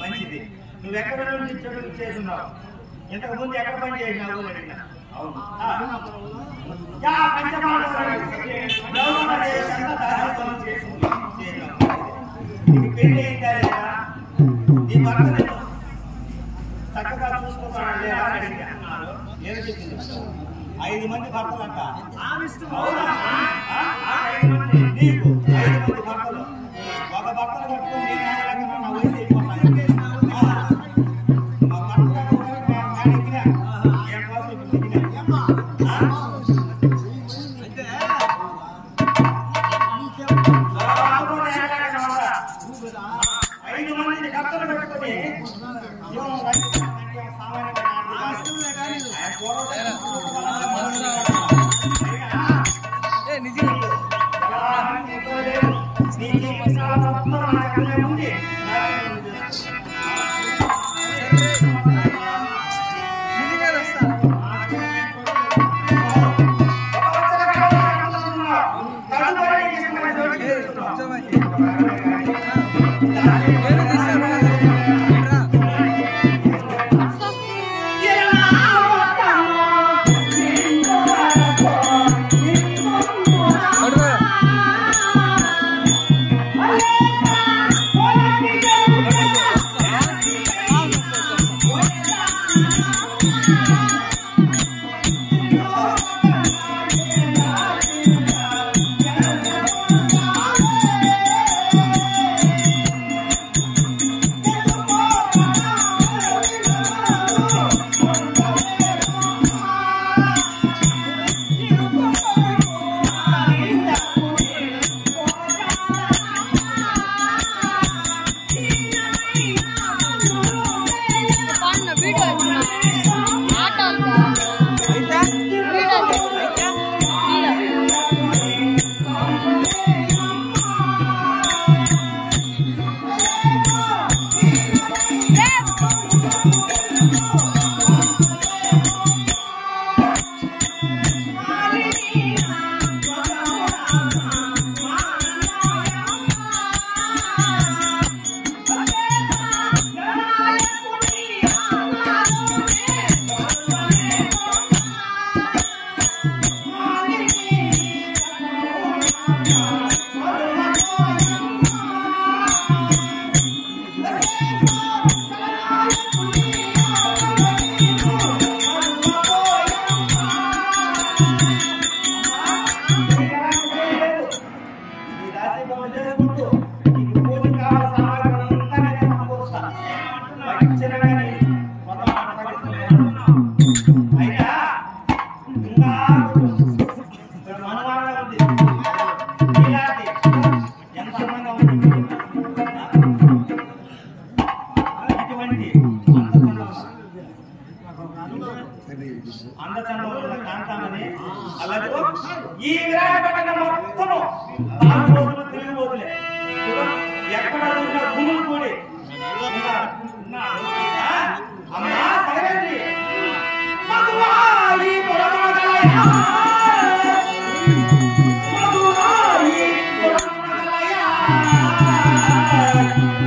మంచిది. నువ్వెక్కడ నుంచి చేస్తున్నావు? ఇంతకు ముందు ఎక్కడ పని చేసినావు? పెళ్లి అయిందా లేదా? నీ భర్త చక్కగా చూసుకుంటాడు లేదా? నేను చెప్పింది 5 మంది భర్తలు అంట. నీకు 5 మంది భర్తలు. ఒక భర్తలు కట్టుకుని నేను నా వయసు అయిపోతాను. మా భర్త ఎక్కినా ఏం కోసం ఐదు మందిని భర్తలు పెట్టుకుని ఈ విరాటపట్నం మొత్తం 4 రోజులు తిరిగిపోతులే. ఎక్కడ ఉన్న గురువు కూడి అమ్మా సైలెంట్ మధువాయి పురమగలయ మధువాయి పురమగలయ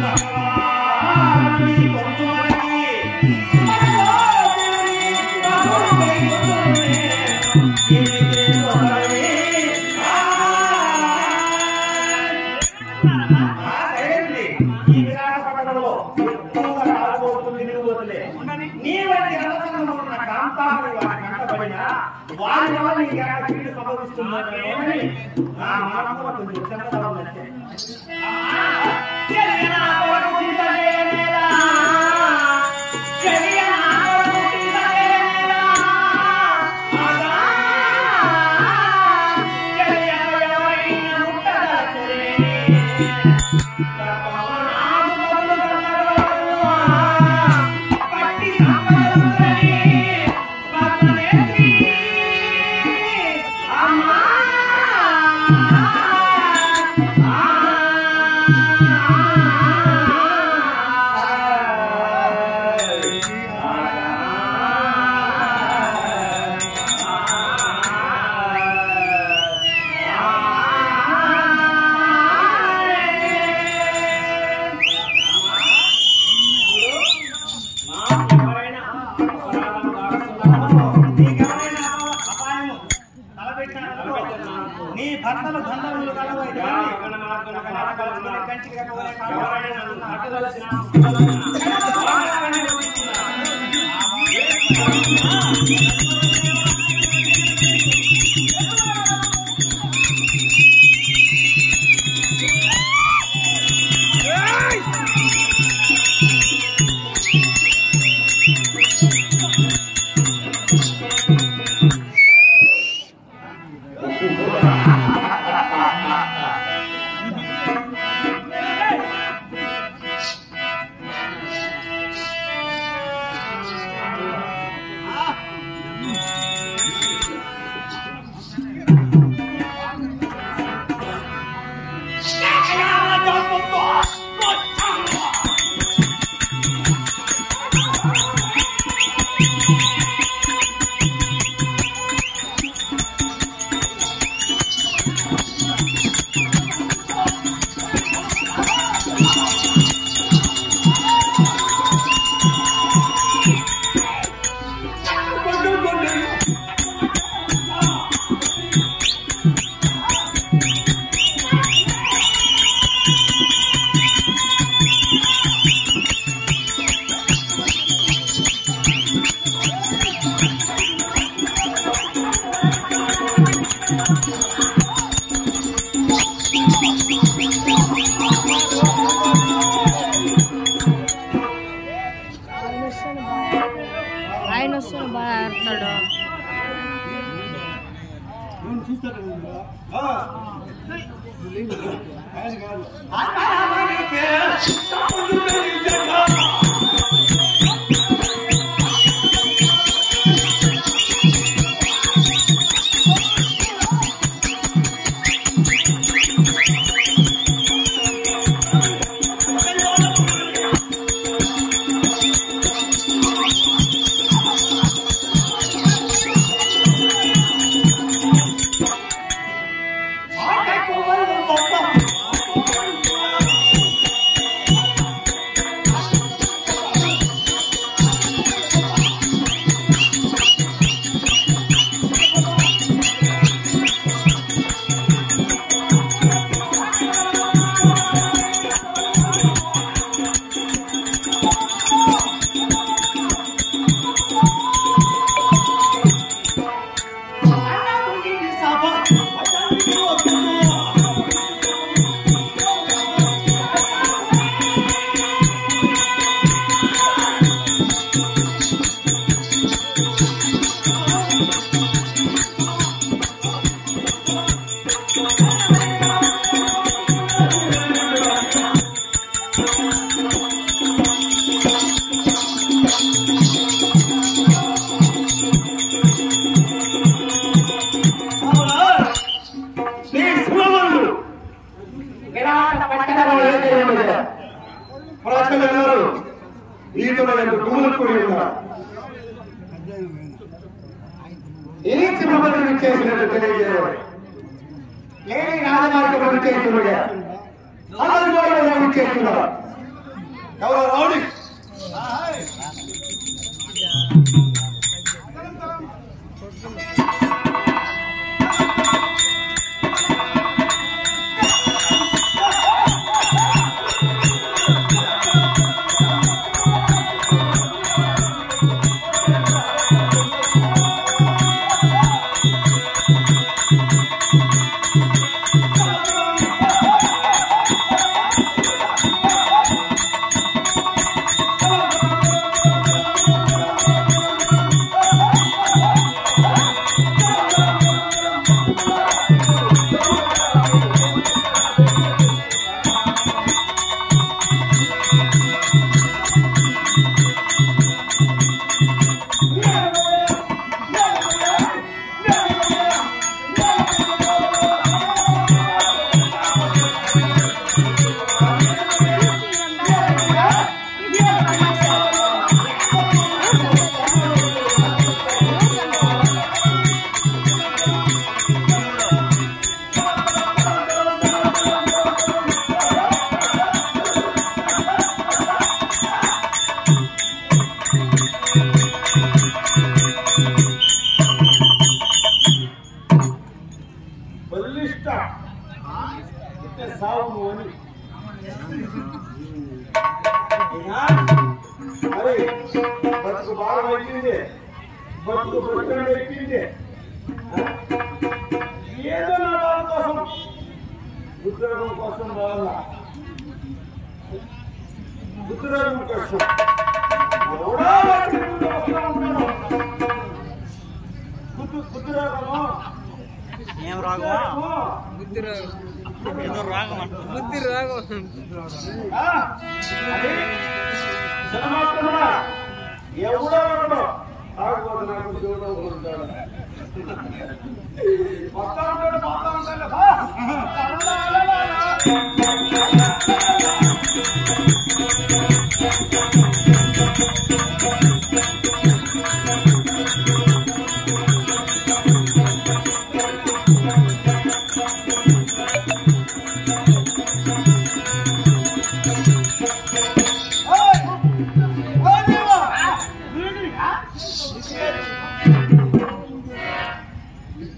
మధువాయి పొందుమరకి మధువాయి వారి వల్ల నీకు ఎలా కీడు సంభవిస్తుందని నా మనకు కొంచెం చెప్తా ఉందంటే నీ భర్తలు ధనములు కలవై కంటికి ఆయన వస్తాడు బాగా ఆడతాడు. ప్రతిష్ట అంటే సాగు అని మరి బతుకు బాగా పెట్టింది, బతుకు పుస్తకం పెట్టింది. ఏదో నా వాళ్ళ కోసం ఉద్యోగం కోసం రావాలా, ఉద్యోగం కోసం ఎవడో వచ్చి వస్తూ ఉంటాడు. ఉద్యోగము ఏం రాగమా బుద్ధి రాగం జనమాత్రమా ఎవడో ఉండడు ఆగబోదు. నాకు ఉద్యోగం ఉంటాడు, మొత్తం ఉంటాడు, మొత్తం ఉంటాడు.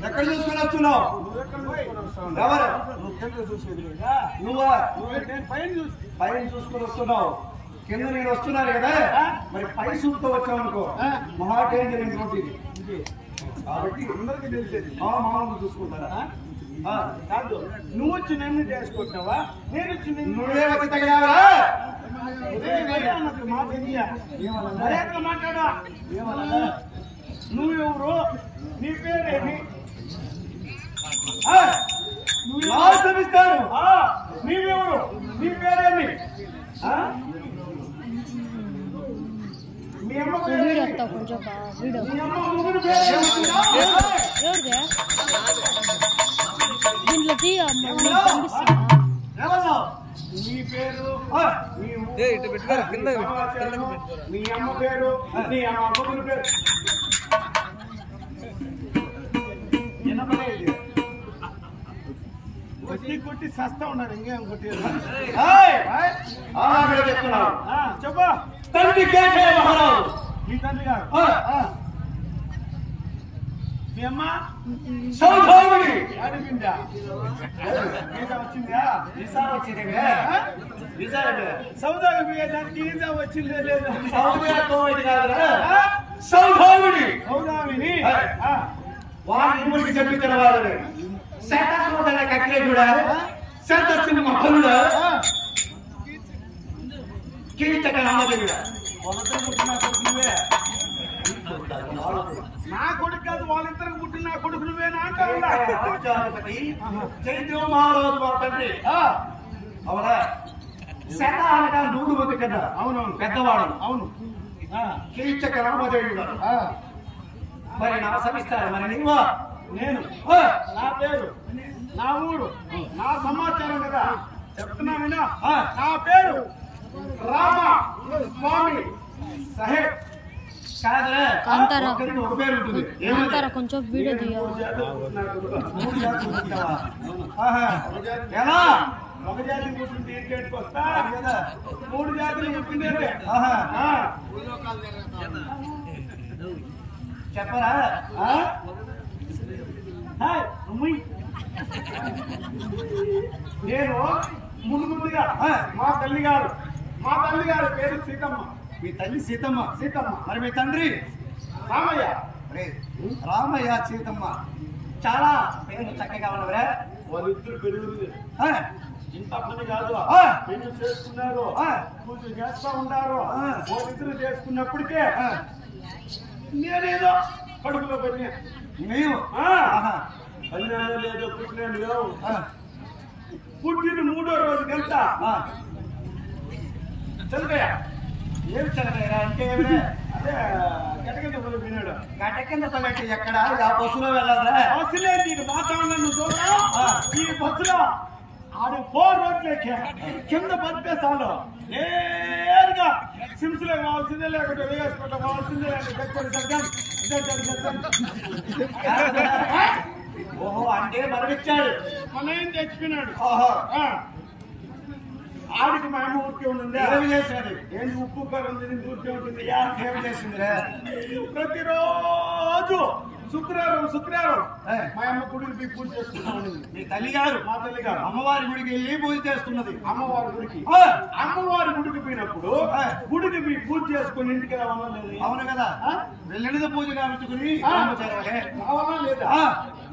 ఎక్కడ చూసుకొని వస్తున్నావు? ఎవరు నువ్వా? పైన చూసుకొని వస్తున్నావు, కింద నేను వస్తున్నాను కదా. మరి పై సూట్తో వచ్చావు అనుకో, మహా డేంజర్ ఇంకోటి. కాబట్టి అందరికీ తెలిసేది మామూలు చూసుకుంటారా? కాదు, నువ్వు వచ్చి నన్ను చేసుకుంటున్నావా? నేను వచ్చి నువ్వే వచ్చి తగినావా? మాట్లాడా? నువ్వెవరు? నీ పేరేమి? నీవెవరు? నీ పేరేమి? మీ అమ్మ వీడియో కొంచెం వీడియో దీంట్లో కనిపిస్తా. నీ పేరు, మీ అమ్మ పేరు, నీ అమ్మ పేరు కొట్టి కొట్టి సస్తా ఉన్నారు. ఇంకేం కొట్టి చెప్తున్నావు? చెప్పా. తండ్రి మహారాజు మీ తండ్రి గారు. మీ అమ్మ సౌదామిని అడిగిందా? వచ్చిందా? సౌదామి దానికి ఈజా వచ్చిందే లేదా? సౌదామిని సౌదామిని వాడికి చెప్పించిన వాడు శాతాసురుడైన కక్లేజుడా, శాతస్తుని మహలుడా, కీచక నామదేవుడా. నా కొడుకు కాదు, వాళ్ళిద్దరికి పుట్టిన నా కొడుకు నువ్వేనా అంటారు. చైత్ర మహారాజు మా తండ్రి. అవునా? శాత అనగా 100 మంది కదా. అవునవును, పెద్దవాడు. అవును. కీచక రామదేవుడా. మరి నా సమిస్తారు. మరి నీవా? నేను నా పేరు, నా ఊరు, నా సమాచారం కదా చెప్తున్నా వినా. నా పేరు రామ స్వామి సాహెబ్. ఒక పేరు ఉంటుంది. కొంచెం వీడియో తీయాలి. ఎలా? ఒక జాతి పుట్టింది ఇంటికి వస్తా, 3 జాతులు పుట్టింది చెప్పరా? నేను ముందుగా మా తల్లి గారు పేరు సీతమ్మ. మీ తల్లి సీతమ్మ. సీతమ్మ. మరి మీ తండ్రి రామయ్య. రామయ్య సీతమ్మ చాలా పేరు చక్కగా ఉన్నవరా? వాళ్ళిద్దరు పెరుగుతుంది. ఇంత పని కాదు, పెళ్లి చేసుకున్నారు, పూజలు చేస్తా ఉన్నారు. వాళ్ళిద్దరు చేసుకున్నప్పటికే నేనేదో కడుపులో పెట్టినా. నీవు పన్నెండు లేదో పుట్టినాను లేవు. పుట్టిన 3వ రోజు వెళ్తా చదువుయా. ఏం చదవరా అంటే? అదే గటకింద పోయినాడు. గటకింద తొలగి ఎక్కడ? ఆ బస్సులో వెళ్ళాలా? బస్సులే నేను వాతావరణం చూడరా. ఈ బస్సులో ఆడు 4 రోడ్లు ఎక్కా, కింద బతికేసాలు నేరుగా సిమ్స్లో కావాల్సిందే, లేకపోతే వేసుకోవటం కావాల్సిందే. ఓహో, అంటే మరణించాడు. మన ఏం తెచ్చిపోయినాడు. ఓహో, ఆడికి మా అమ్మ ఊరికే ఉంటుంది. ఏమి చేసినది? ఏంటి ఉప్పు కారం ఊరికే ఉంటుంది. ఏమి చేసిందిరా? ప్రతిరోజు శుక్రవారం మా అమ్మ గుడికి పోయి పూజ చేస్తున్నాను. మీ తల్లి గారు మా తల్లి గారు అమ్మవారి గుడికి వెళ్ళి పూజ చేస్తున్నది. అమ్మవారి గుడికి పోయినప్పుడు గుడికి పోయి పూజ చేసుకుని ఇంటికి రావాలా లేదు? అవును కదా, వెళ్ళినది పూజ కావించుకుని రావాలా లేదా?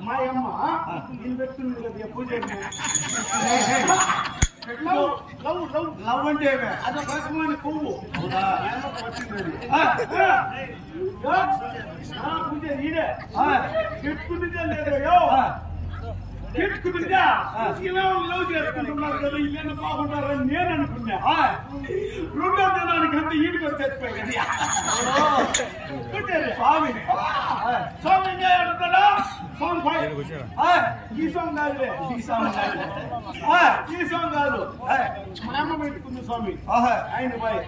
మా అమ్మ నేను పెడుతుంది కదా పూజ. లవ్ అంటే అదొక రకమైన పువ్వు పూజ ఈడే పెట్టుకుంటుందా లేదో పెట్టుకుంటుందా ఇలా లవ్ చేసుకుంటున్నారు కదా, ఇల్లు బాగుంటారని నేను అనుకున్నా. రెండో దినానికి అంతా ఈడికి వచ్చేసిపోయి కదా స్వామి స్వామి అంటాడా ఈ సాంగ్ కాదులే, ఈ సాంగ్ కాదు, మా అమ్మ పెట్టుకుంది స్వామి ఆయన బాయ్.